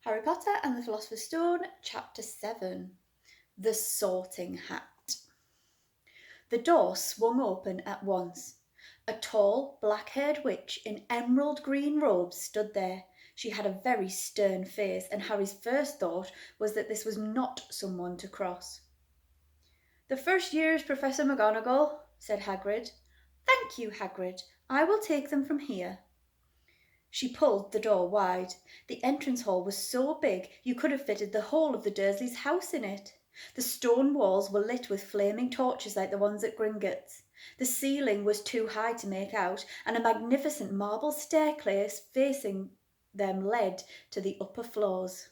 Harry Potter and the Philosopher's Stone, Chapter 7 The Sorting Hat. The door swung open at once. A tall, black-haired witch in emerald green robes stood there. She had a very stern face, and Harry's first thought was that this was not someone to cross. "The first years, Professor McGonagall," said Hagrid. "Thank you, Hagrid. I will take them from here." She pulled the door wide. The entrance hall was so big you could have fitted the whole of the Dursleys' house in it. The stone walls were lit with flaming torches like the ones at Gringotts. The ceiling was too high to make out, and a magnificent marble staircase facing them led to the upper floors.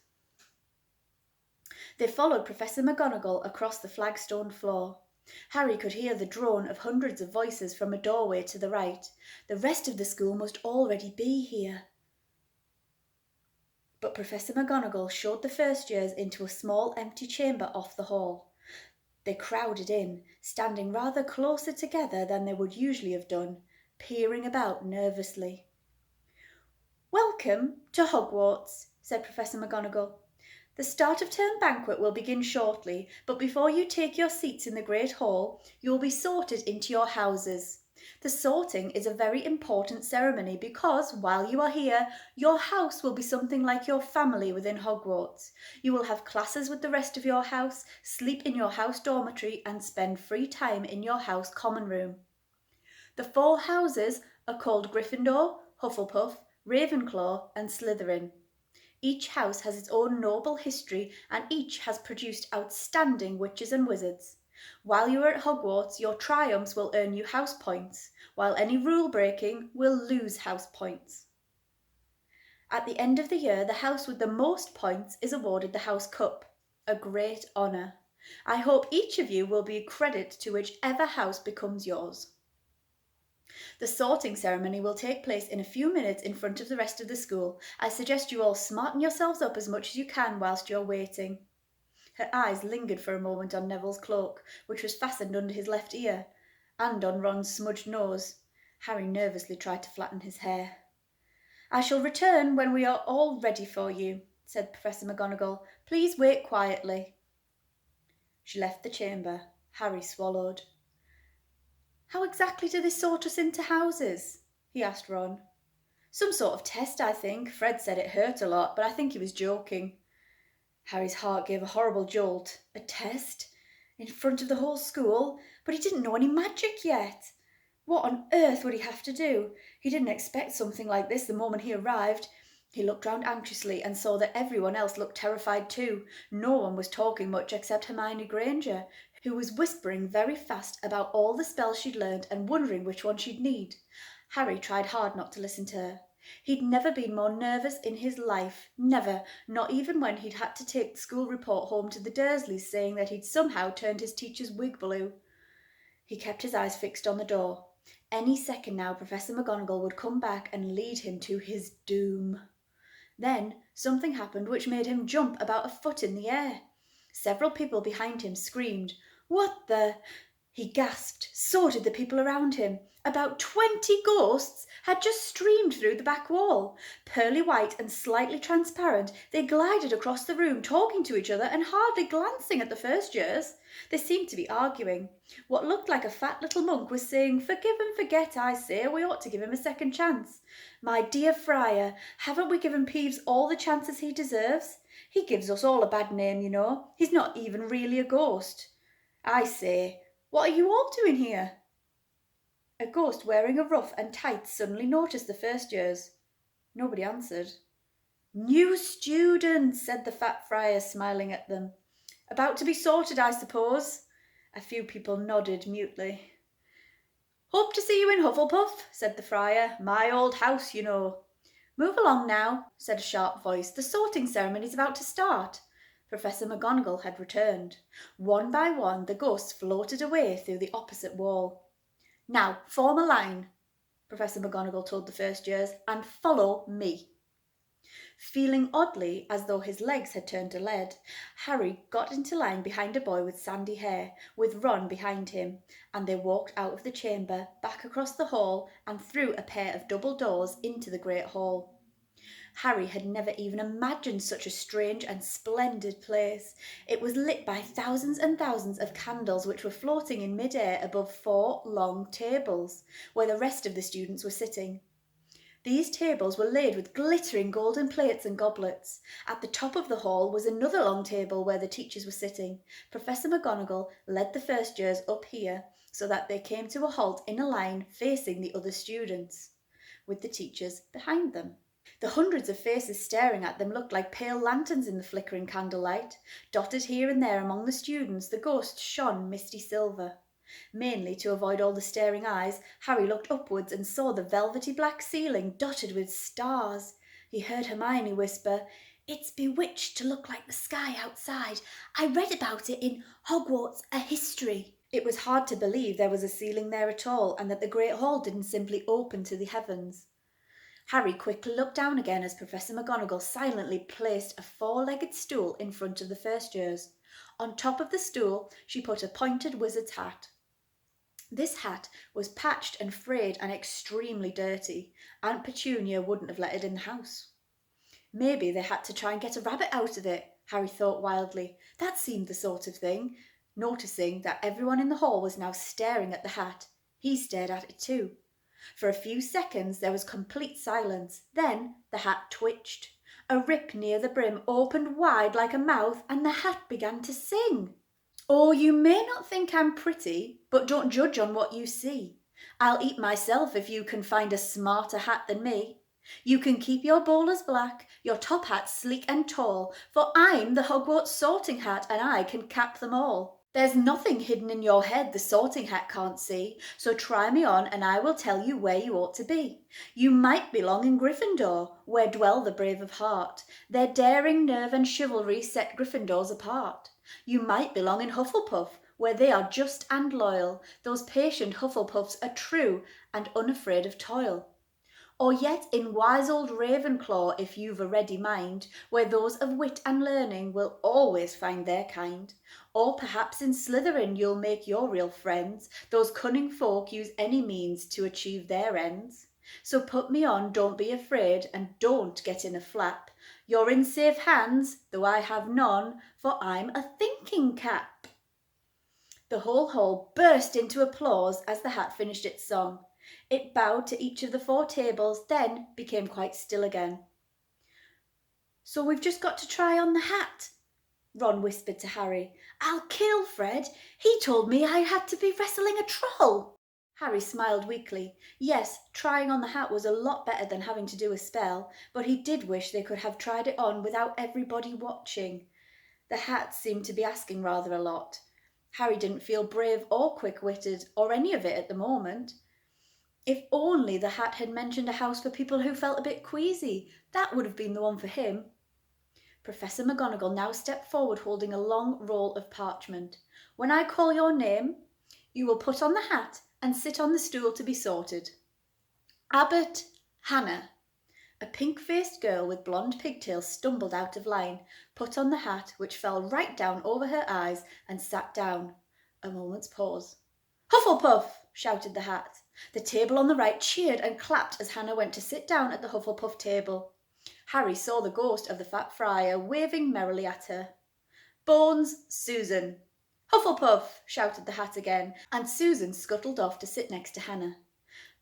They followed Professor McGonagall across the flagstone floor. Harry could hear the drone of hundreds of voices from a doorway to the right. The rest of the school must already be here. But Professor McGonagall showed the first years into a small empty chamber off the hall. They crowded in, standing rather closer together than they would usually have done, peering about nervously. "Welcome to Hogwarts," said Professor McGonagall. "The start of term banquet will begin shortly, but before you take your seats in the Great Hall, you will be sorted into your houses. The sorting is a very important ceremony because, while you are here, your house will be something like your family within Hogwarts. You will have classes with the rest of your house, sleep in your house dormitory, and spend free time in your house common room. The 4 houses are called Gryffindor, Hufflepuff, Ravenclaw, and Slytherin. Each house has its own noble history, and each has produced outstanding witches and wizards. While you are at Hogwarts, your triumphs will earn you house points, while any rule breaking will lose house points. At the end of the year, the house with the most points is awarded the House Cup, a great honour. I hope each of you will be a credit to whichever house becomes yours. The sorting ceremony will take place in a few minutes in front of the rest of the school. I suggest you all smarten yourselves up as much as you can whilst you're waiting." Her eyes lingered for a moment on Neville's cloak, which was fastened under his left ear, and on Ron's smudged nose. Harry nervously tried to flatten his hair. "I shall return when we are all ready for you," said Professor McGonagall. "Please wait quietly." She left the chamber. Harry swallowed. "How exactly do they sort us into houses?" he asked Ron. "Some sort of test, I think. Fred said it hurt a lot, but I think he was joking." Harry's heart gave a horrible jolt. A test? In front of the whole school? But he didn't know any magic yet. What on earth would he have to do? He didn't expect something like this the moment he arrived. He looked round anxiously and saw that everyone else looked terrified too. No one was talking much except Hermione Granger, who was whispering very fast about all the spells she'd learned and wondering which one she'd need. Harry tried hard not to listen to her. He'd never been more nervous in his life, never, not even when he'd had to take the school report home to the Dursleys saying that he'd somehow turned his teacher's wig blue. He kept his eyes fixed on the door. Any second now Professor McGonagall would come back and lead him to his doom. Then something happened which made him jump about a foot in the air. Several people behind him screamed, "What the—" He gasped, so did the people around him. About 20 ghosts had just streamed through the back wall. Pearly white and slightly transparent, they glided across the room, talking to each other and hardly glancing at the first years. They seemed to be arguing. What looked like a fat little monk was saying, "Forgive and forget, I say. We ought to give him a second chance. My dear Friar, haven't we given Peeves all the chances he deserves? He gives us all a bad name, you know. He's not even really a ghost. I say, what are you all doing here?" A ghost wearing a ruff and tights suddenly noticed the first years. Nobody answered. "New students," said the fat friar, smiling at them. "About to be sorted, I suppose." A few people nodded mutely. "Hope to see you in Hufflepuff," said the friar. "My old house, you know." "Move along now," said a sharp voice. "The sorting ceremony's about to start." Professor McGonagall had returned. One by one, the ghosts floated away through the opposite wall. "Now, form a line," Professor McGonagall told the first years, "and follow me." Feeling oddly as though his legs had turned to lead, Harry got into line behind a boy with sandy hair, with Ron behind him, and they walked out of the chamber, back across the hall, and through a pair of double doors into the great hall. Harry had never even imagined such a strange and splendid place. It was lit by thousands and thousands of candles which were floating in mid-air above 4 long tables, where the rest of the students were sitting. These tables were laid with glittering golden plates and goblets. At the top of the hall was another long table where the teachers were sitting. Professor McGonagall led the first years up here so that they came to a halt in a line facing the other students, with the teachers behind them. The hundreds of faces staring at them looked like pale lanterns in the flickering candlelight. Dotted here and there among the students, the ghosts shone misty silver. Mainly to avoid all the staring eyes, Harry looked upwards and saw the velvety black ceiling dotted with stars. He heard Hermione whisper, "It's bewitched to look like the sky outside. I read about it in Hogwarts, a history." It was hard to believe there was a ceiling there at all, and that the great hall didn't simply open to the heavens. Harry quickly looked down again as Professor McGonagall silently placed a 4-legged stool in front of the first years. On top of the stool she put a pointed wizard's hat. This hat was patched and frayed and extremely dirty. Aunt Petunia wouldn't have let it in the house. Maybe they had to try and get a rabbit out of it, Harry thought wildly. That seemed the sort of thing. Noticing that everyone in the hall was now staring at the hat, he stared at it too. For a few seconds there was complete silence. Then the hat twitched. A rip near the brim opened wide like a mouth, and the hat began to sing. "Oh, you may not think I'm pretty, but don't judge on what you see. I'll eat myself if you can find a smarter hat than me. You can keep your bowlers black, your top hat sleek and tall, for I'm the Hogwarts sorting hat and I can cap them all. There's nothing hidden in your head the sorting hat can't see, so try me on and I will tell you where you ought to be. You might belong in Gryffindor, where dwell the brave of heart. Their daring, nerve and chivalry set Gryffindors apart. You might belong in Hufflepuff, where they are just and loyal. Those patient Hufflepuffs are true and unafraid of toil. Or yet in wise old Ravenclaw, if you've a ready mind, where those of wit and learning will always find their kind. Or perhaps in Slytherin you'll make your real friends. Those cunning folk use any means to achieve their ends. So put me on, don't be afraid, and don't get in a flap. You're in safe hands, though I have none, for I'm a thinking cap." The whole hall burst into applause as the hat finished its song. It bowed to each of the 4 tables, then became quite still again. "So we've just got to try on the hat," Ron whispered to Harry. "I'll kill Fred. He told me I had to be wrestling a troll." Harry smiled weakly. Yes, trying on the hat was a lot better than having to do a spell, but he did wish they could have tried it on without everybody watching. The hat seemed to be asking rather a lot. Harry didn't feel brave or quick-witted, or any of it at the moment. If only the hat had mentioned a house for people who felt a bit queasy. That would have been the one for him. Professor McGonagall now stepped forward holding a long roll of parchment. "When I call your name, you will put on the hat and sit on the stool to be sorted. Abbott Hannah." A pink-faced girl with blonde pigtails stumbled out of line, put on the hat, which fell right down over her eyes, and sat down. A moment's pause. "Hufflepuff!" shouted the hat. The table on the right cheered and clapped as Hannah went to sit down at the Hufflepuff table. Harry saw the ghost of the fat friar waving merrily at her. "Bones, Susan." "Hufflepuff!" shouted the hat again, and Susan scuttled off to sit next to Hannah.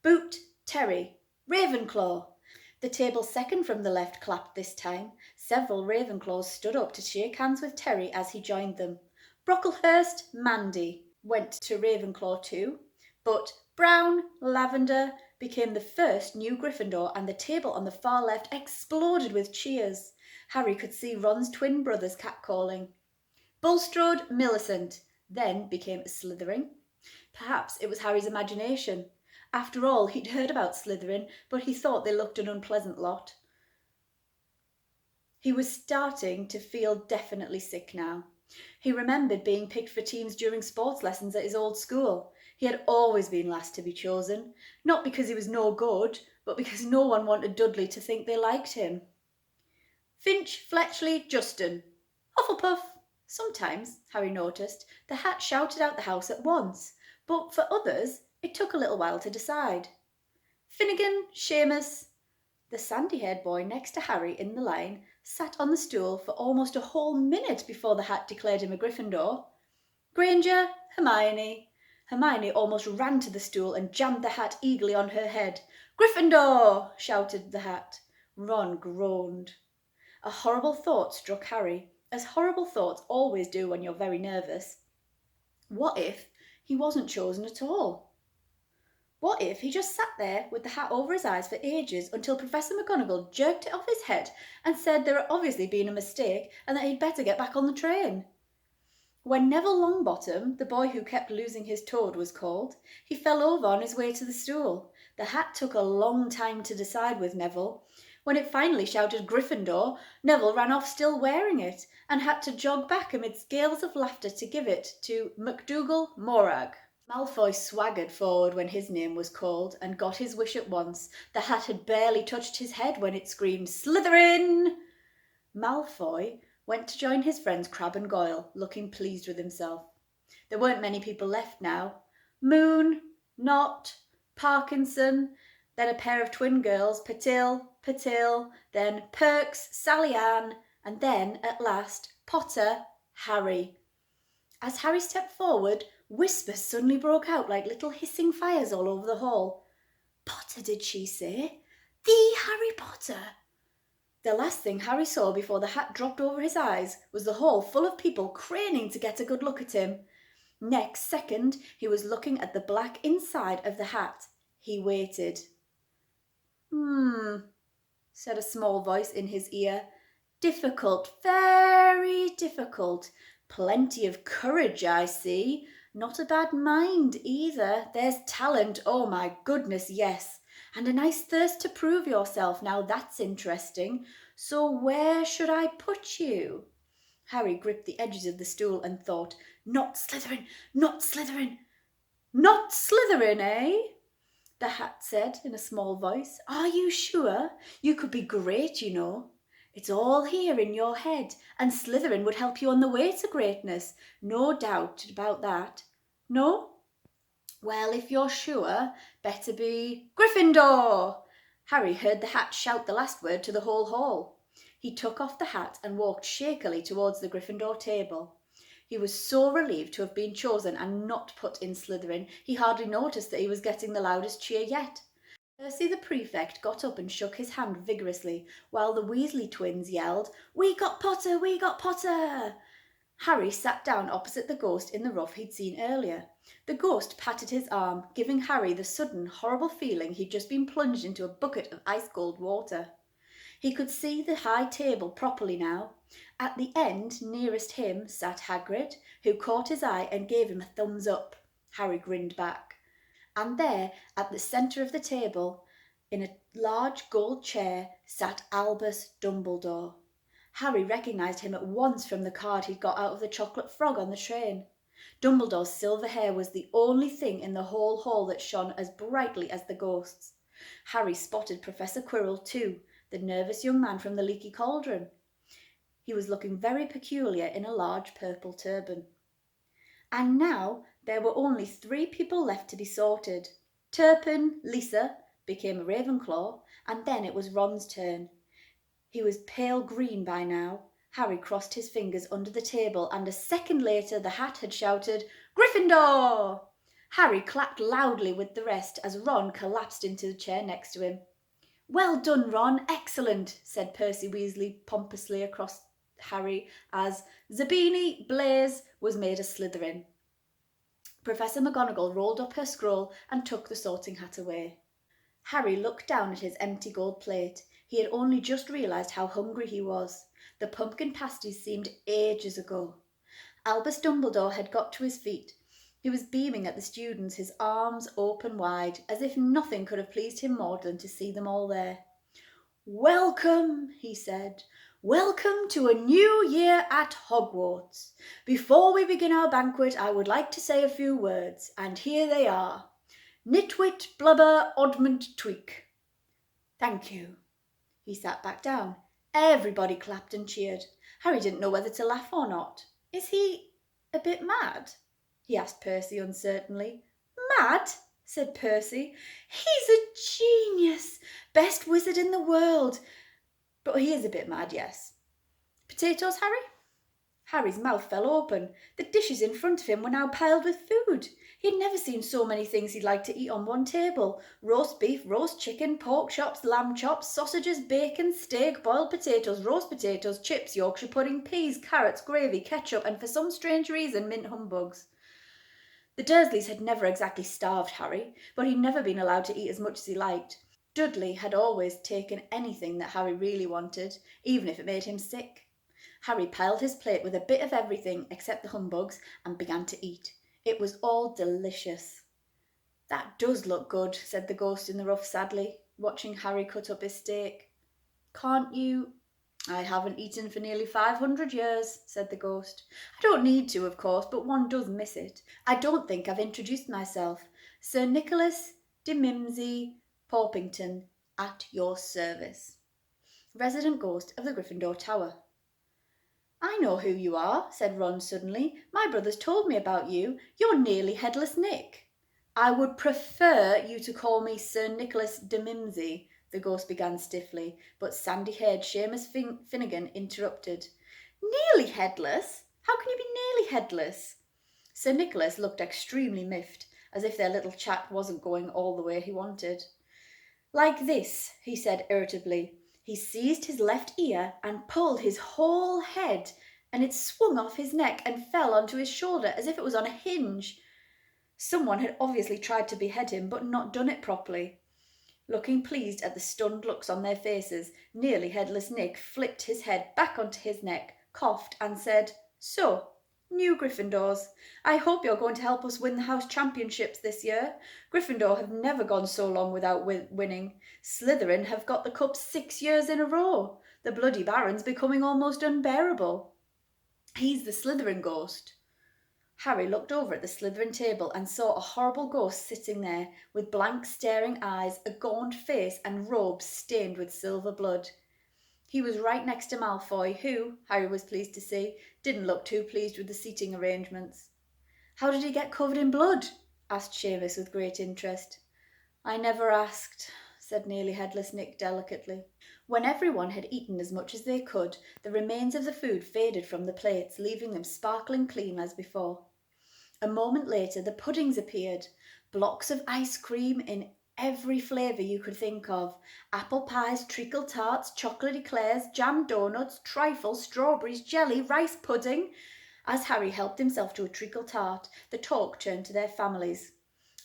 "Boot, Terry." "Ravenclaw." The table second from the left clapped this time. Several Ravenclaws stood up to shake hands with Terry as he joined them. "Brocklehurst, Mandy," went to Ravenclaw too. But Brown, Lavender became the first new Gryffindor, and the table on the far left exploded with cheers. Harry could see Ron's twin brothers catcalling. Bulstrode, Millicent then became a Slytherin. Perhaps it was Harry's imagination. After all, he'd heard about Slytherin, but he thought they looked an unpleasant lot. He was starting to feel definitely sick now. He remembered being picked for teams during sports lessons at his old school. He had always been last to be chosen, not because he was no good, but because no one wanted Dudley to think they liked him. Finch, Fletchley, Justin. Hufflepuff. Sometimes, Harry noticed, the hat shouted out the house at once, but for others it took a little while to decide. Finnegan, Seamus. The sandy-haired boy next to Harry in the line sat on the stool for almost a whole minute before the hat declared him a Gryffindor. Granger, Hermione. Hermione almost ran to the stool and jammed the hat eagerly on her head. Gryffindor! Shouted the hat. Ron groaned. A horrible thought struck Harry, as horrible thoughts always do when you're very nervous. What if he wasn't chosen at all? What if he just sat there with the hat over his eyes for ages until Professor McGonagall jerked it off his head and said there had obviously been a mistake and that he'd better get back on the train? When Neville Longbottom, the boy who kept losing his toad, was called, he fell over on his way to the stool. The hat took a long time to decide with Neville. When it finally shouted Gryffindor, Neville ran off still wearing it and had to jog back amidst gales of laughter to give it to MacDougall Morag. Malfoy swaggered forward when his name was called and got his wish at once. The hat had barely touched his head when it screamed, Slytherin! Malfoy went to join his friends Crabbe and Goyle, looking pleased with himself. There weren't many people left now. Moon, Knott, Parkinson, then a pair of twin girls, Patil, then Perks, Sally Ann, and then, at last, Potter, Harry. As Harry stepped forward, whispers suddenly broke out like little hissing fires all over the hall. Potter, did she say? The Harry Potter! The last thing Harry saw before the hat dropped over his eyes was the hall full of people craning to get a good look at him. Next second, he was looking at the black inside of the hat. He waited. Said a small voice in his ear. Difficult, very difficult. Plenty of courage, I see. Not a bad mind either. There's talent, oh my goodness, yes. And a nice thirst to prove yourself, now that's interesting. So where should I put you? Harry gripped the edges of the stool and thought, Not Slytherin, not Slytherin. Not Slytherin, eh? The hat said in a small voice. Are you sure? You could be great, you know. It's all here in your head, and Slytherin would help you on the way to greatness. No doubt about that. No? Well, if you're sure, better be Gryffindor! Harry heard the hat shout the last word to the whole hall. He took off the hat and walked shakily towards the Gryffindor table. He was so relieved to have been chosen and not put in Slytherin, he hardly noticed that he was getting the loudest cheer yet. Percy the prefect got up and shook his hand vigorously, while the Weasley twins yelled, We got Potter! We got Potter! Harry sat down opposite the ghost in the rough he'd seen earlier. The ghost patted his arm, giving Harry the sudden, horrible feeling he'd just been plunged into a bucket of ice-cold water. He could see the high table properly now. At the end, nearest him, sat Hagrid, who caught his eye and gave him a thumbs up. Harry grinned back. And there, at the centre of the table, in a large gold chair, sat Albus Dumbledore. Harry recognised him at once from the card he'd got out of the chocolate frog on the train. Dumbledore's silver hair was the only thing in the whole hall that shone as brightly as the ghost's. Harry spotted Professor Quirrell too, the nervous young man from the Leaky Cauldron. He was looking very peculiar in a large purple turban. And now there were only 3 people left to be sorted. Turpin, Lisa, became a Ravenclaw, and then it was Ron's turn. He was pale green by now. Harry crossed his fingers under the table, and a second later the hat had shouted, Gryffindor! Harry clapped loudly with the rest as Ron collapsed into the chair next to him. Well done, Ron, excellent, said Percy Weasley pompously across Harry as Zabini Blaise was made a Slytherin. Professor McGonagall rolled up her scroll and took the sorting hat away. Harry looked down at his empty gold plate. He had only just realised how hungry he was. The pumpkin pasties seemed ages ago. Albus Dumbledore had got to his feet. He was beaming at the students, his arms open wide, as if nothing could have pleased him more than to see them all there. Welcome, he said. Welcome to a new year at Hogwarts. Before we begin our banquet, I would like to say a few words, and here they are. Nitwit, blubber, oddment, tweak. Thank you. He sat back down. Everybody clapped and cheered. Harry didn't know whether to laugh or not. Is he a bit mad? He asked Percy uncertainly. Mad? said Percy. He's a genius! Best wizard in the world! But he is a bit mad, yes. Potatoes, Harry? Harry's mouth fell open. The dishes in front of him were now piled with food. He had never seen so many things he'd like to eat on one table. Roast beef, roast chicken, pork chops, lamb chops, sausages, bacon, steak, boiled potatoes, roast potatoes, chips, Yorkshire pudding, peas, carrots, gravy, ketchup, and for some strange reason, mint humbugs. The Dursleys had never exactly starved Harry, but he'd never been allowed to eat as much as he liked. Dudley had always taken anything that Harry really wanted, even if it made him sick. Harry piled his plate with a bit of everything except the humbugs and began to eat. It was all delicious. That does look good, said the ghost in the rough sadly, watching Harry cut up his steak. Can't you... I haven't eaten for nearly 500 years, said the ghost. I don't need to, of course, but one does miss it. I don't think I've introduced myself. Sir Nicholas de Mimsey Porpington, at your service. Resident ghost of the Gryffindor Tower. I know who you are, said Ron suddenly. My brothers told me about you. You're nearly Headless Nick. I would prefer you to call me Sir Nicholas de Mimsey, the ghost began stiffly, but sandy-haired Seamus Finnegan interrupted. Nearly headless? How can you be nearly headless? Sir Nicholas looked extremely miffed, as if their little chat wasn't going all the way he wanted. Like this, he said irritably. He seized his left ear and pulled his whole head, and it swung off his neck and fell onto his shoulder as if it was on a hinge. Someone had obviously tried to behead him, but not done it properly. Looking pleased at the stunned looks on their faces, nearly headless Nick flipped his head back onto his neck, coughed, and said, So, new Gryffindors. I hope you're going to help us win the house championships this year. Gryffindor have never gone so long without winning. Slytherin have got the cup 6 years in a row. The bloody Baron's becoming almost unbearable. He's the Slytherin ghost. Harry looked over at the Slytherin table and saw a horrible ghost sitting there, with blank staring eyes, a gaunt face, and robes stained with silver blood. He was right next to Malfoy, who, Harry was pleased to see, didn't look too pleased with the seating arrangements. How did he get covered in blood? Asked Seamus with great interest. I never asked, said nearly headless Nick delicately. When everyone had eaten as much as they could, the remains of the food faded from the plates, leaving them sparkling clean as before. A moment later the puddings appeared, blocks of ice cream in every flavour you could think of, apple pies, treacle tarts, chocolate eclairs, jam doughnuts, trifles, strawberries, jelly, rice pudding. As Harry helped himself to a treacle tart, the talk turned to their families.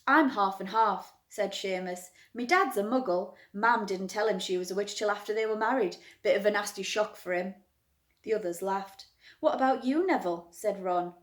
I'm half and half, said Seamus. Me dad's a muggle. Mam didn't tell him she was a witch till after they were married. Bit of a nasty shock for him. The others laughed. What about you, Neville? Said Ron.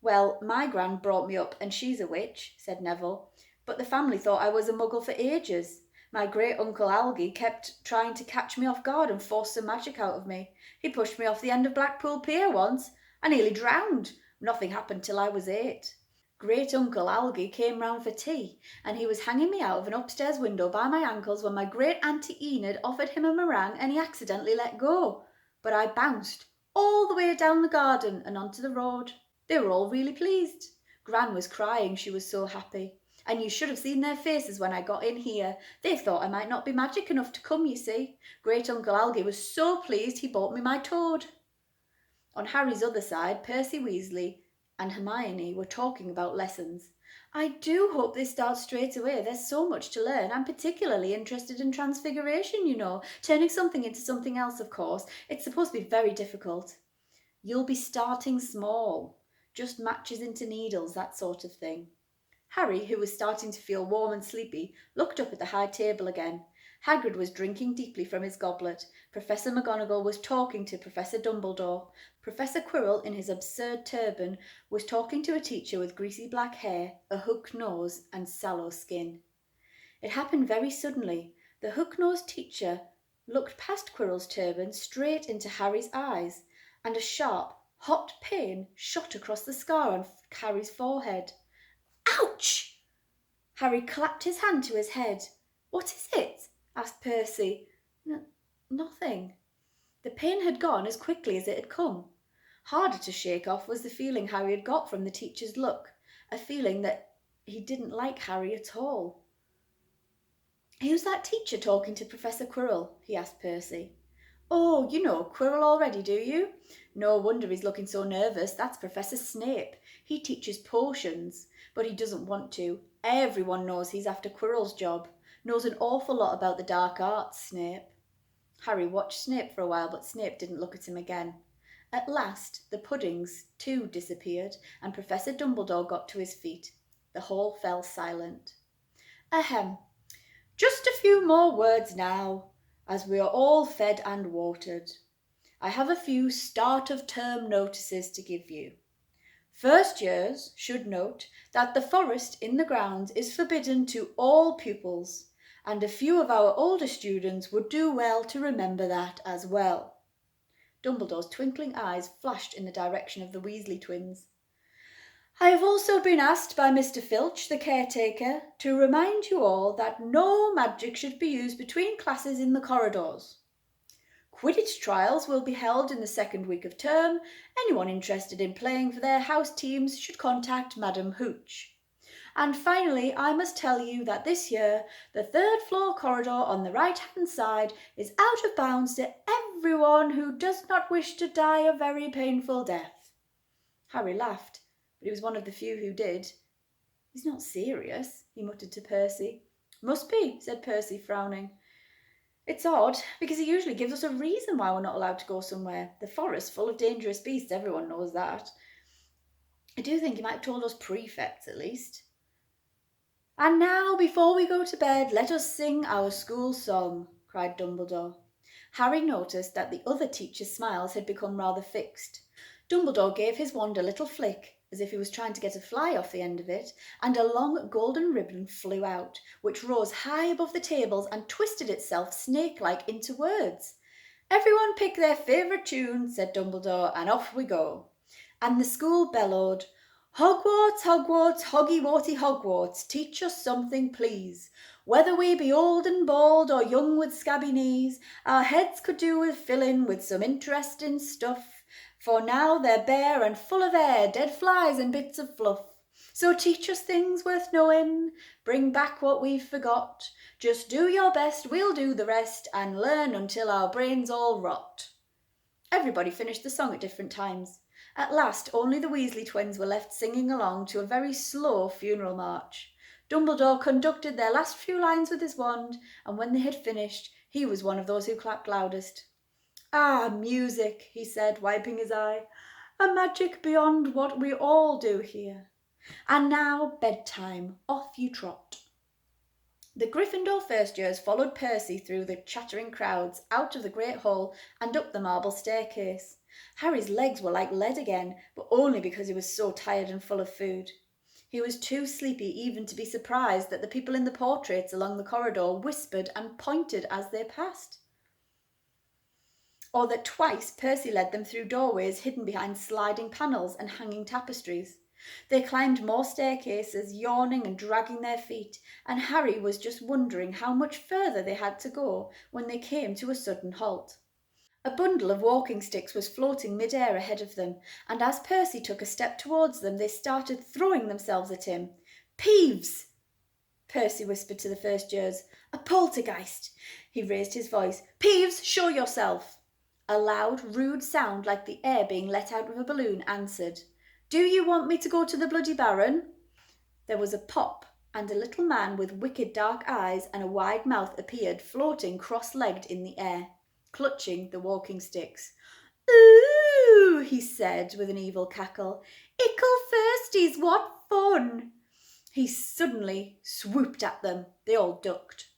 Well, my gran brought me up and she's a witch, said Neville. But the family thought I was a muggle for ages. My great-uncle Algy kept trying to catch me off guard and force some magic out of me. He pushed me off the end of Blackpool Pier once. I nearly drowned. Nothing happened till I was 8. Great-uncle Algy came round for tea, and he was hanging me out of an upstairs window by my ankles when my great-auntie Enid offered him a meringue and he accidentally let go. But I bounced all the way down the garden and onto the road. They were all really pleased. Gran was crying, she was so happy. And you should have seen their faces when I got in here. They thought I might not be magic enough to come, you see. Great-uncle Algy was so pleased he bought me my toad. On Harry's other side, Percy Weasley and Hermione were talking about lessons. I do hope they start straight away. There's so much to learn. I'm particularly interested in transfiguration, you know. Turning something into something else, of course. It's supposed to be very difficult. You'll be starting small. Just matches into needles, that sort of thing. Harry, who was starting to feel warm and sleepy, looked up at the high table again. Hagrid was drinking deeply from his goblet. Professor McGonagall was talking to Professor Dumbledore. Professor Quirrell, in his absurd turban, was talking to a teacher with greasy black hair, a hook nose, and sallow skin. It happened very suddenly. The hook-nosed teacher looked past Quirrell's turban straight into Harry's eyes, and a sharp, hot pain shot across the scar on Harry's forehead. Ouch! Harry clapped his hand to his head. What is it? Asked Percy. Nothing. The pain had gone as quickly as it had come. Harder to shake off was the feeling Harry had got from the teacher's look, a feeling that He didn't like Harry at all. "Who's that teacher talking to Professor Quirrell?" he asked Percy. "Oh, you know Quirrell already, do you? No wonder he's looking so nervous. That's Professor Snape. He teaches potions, but he doesn't want to. Everyone knows he's after Quirrell's job. Knows an awful lot about the dark arts, Snape." Harry watched Snape for a while, but Snape didn't look at him again. At last the puddings, too, disappeared, and Professor Dumbledore got to his feet. The hall fell silent. "Ahem. Just a few more words now, as we are all fed and watered. I have a few start-of-term notices to give you. First years should note that the forest in the grounds is forbidden to all pupils, and a few of our older students would do well to remember that as well." Dumbledore's twinkling eyes flashed in the direction of the Weasley twins. "I have also been asked by Mr. Filch, the caretaker, to remind you all that no magic should be used between classes in the corridors. Quidditch trials will be held in the second week of term. Anyone interested in playing for their house teams should contact Madam Hooch. And finally, I must tell you that this year the third floor corridor on the right-hand side is out of bounds to everyone who does not wish to die a very painful death." Harry laughed, but he was one of the few who did. "He's not serious," he muttered to Percy. "Must be," said Percy, frowning. "It's odd, because he usually gives us a reason why we're not allowed to go somewhere. The forest's full of dangerous beasts, everyone knows that. I do think he might have told us prefects, at least. And now, before we go to bed, let us sing our school song," cried Dumbledore. Harry noticed that the other teachers' smiles had become rather fixed. Dumbledore gave his wand a little flick, as if he was trying to get a fly off the end of it, and a long golden ribbon flew out, which rose high above the tables and twisted itself snake-like into words. "Everyone pick their favourite tune," said Dumbledore, "and off we go." And the school bellowed, "Hogwarts, Hogwarts, Hoggy-Warty Hogwarts, teach us something, please. Whether we be old and bald or young with scabby knees, our heads could do with filling with some interesting stuff. For now they're bare and full of air, dead flies and bits of fluff. So teach us things worth knowing, bring back what we've forgot. Just do your best, we'll do the rest, and learn until our brains all rot." Everybody finished the song at different times. At last only the Weasley twins were left singing along to a very slow funeral march. Dumbledore conducted their last few lines with his wand, and when they had finished, he was one of those who clapped loudest. "Ah, music," he said, wiping his eye. "A magic beyond what we all do here. And now, bedtime. Off you trot." The Gryffindor first years followed Percy through the chattering crowds, out of the great hall, and up the marble staircase. Harry's legs were like lead again, but only because he was so tired and full of food. He was too sleepy even to be surprised that the people in the portraits along the corridor whispered and pointed as they passed, or that twice Percy led them through doorways hidden behind sliding panels and hanging tapestries. They climbed more staircases, yawning and dragging their feet, and Harry was just wondering how much further they had to go when they came to a sudden halt. A bundle of walking sticks was floating mid-air ahead of them, and as Percy took a step towards them, they started throwing themselves at him. "Peeves!" Percy whispered to the first years. "A poltergeist!" He raised his voice. "Peeves, show yourself!" A loud, rude sound like the air being let out of a balloon answered. "Do you want me to go to the Bloody Baron?" There was a pop, and a little man with wicked dark eyes and a wide mouth appeared, floating cross-legged in the air, clutching the walking sticks. "Ooh," he said with an evil cackle. "Ickle firsties, what fun!" He suddenly swooped at them. They all ducked.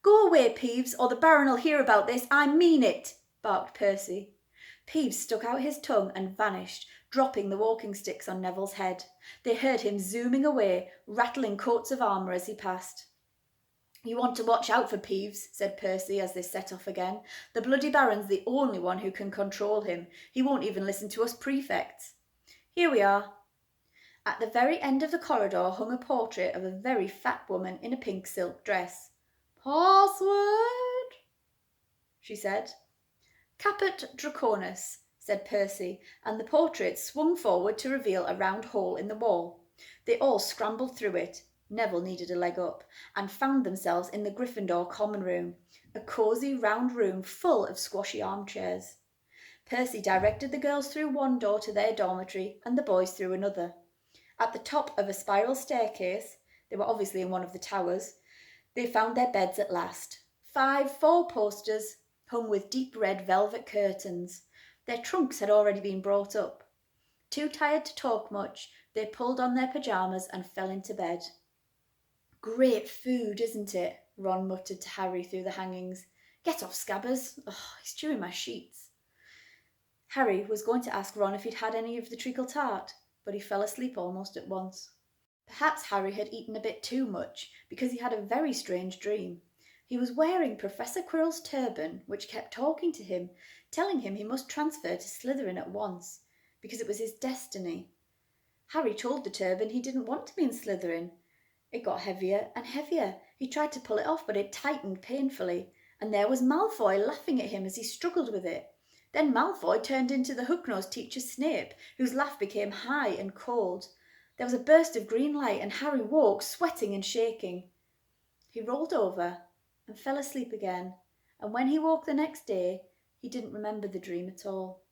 "Go away, Peeves, or the Baron'll hear about this. I mean it," barked Percy. Peeves stuck out his tongue and vanished, dropping the walking sticks on Neville's head. They heard him zooming away, rattling coats of armour as he passed. "You want to watch out for Peeves," said Percy as they set off again. "The Bloody Baron's the only one who can control him. He won't even listen to us prefects." Here we are. At the very end of the corridor hung a portrait of a very fat woman in a pink silk dress. "Password?" she said. "Caput Draconis," said Percy, and the portrait swung forward to reveal a round hole in the wall. They all scrambled through it. Neville needed a leg up, and found themselves in the Gryffindor common room, a cosy round room full of squashy armchairs. Percy directed the girls through one door to their dormitory and the boys through another. At the top of a spiral staircase, they were obviously in one of the towers, they found their beds at last. 5 four-posters hung with deep red velvet curtains. Their trunks had already been brought up. Too tired to talk much, they pulled on their pyjamas and fell into bed. Great food, isn't it? Ron muttered to Harry through the hangings. Get off, Scabbers. Oh, he's chewing my sheets. Harry was going to ask Ron if he'd had any of the treacle tart, but he fell asleep almost at once. Perhaps Harry had eaten a bit too much, because he had a very strange dream. He was wearing Professor Quirrell's turban, which kept talking to him, telling him he must transfer to Slytherin at once, because it was his destiny. Harry told the turban he didn't want to be in Slytherin. It got heavier and heavier. He tried to pull it off, but it tightened painfully, and there was Malfoy laughing at him as he struggled with it. Then Malfoy turned into the hook-nosed teacher Snape, whose laugh became high and cold. There was a burst of green light, and Harry woke, sweating and shaking. He rolled over and fell asleep again, and when he woke the next day, he didn't remember the dream at all.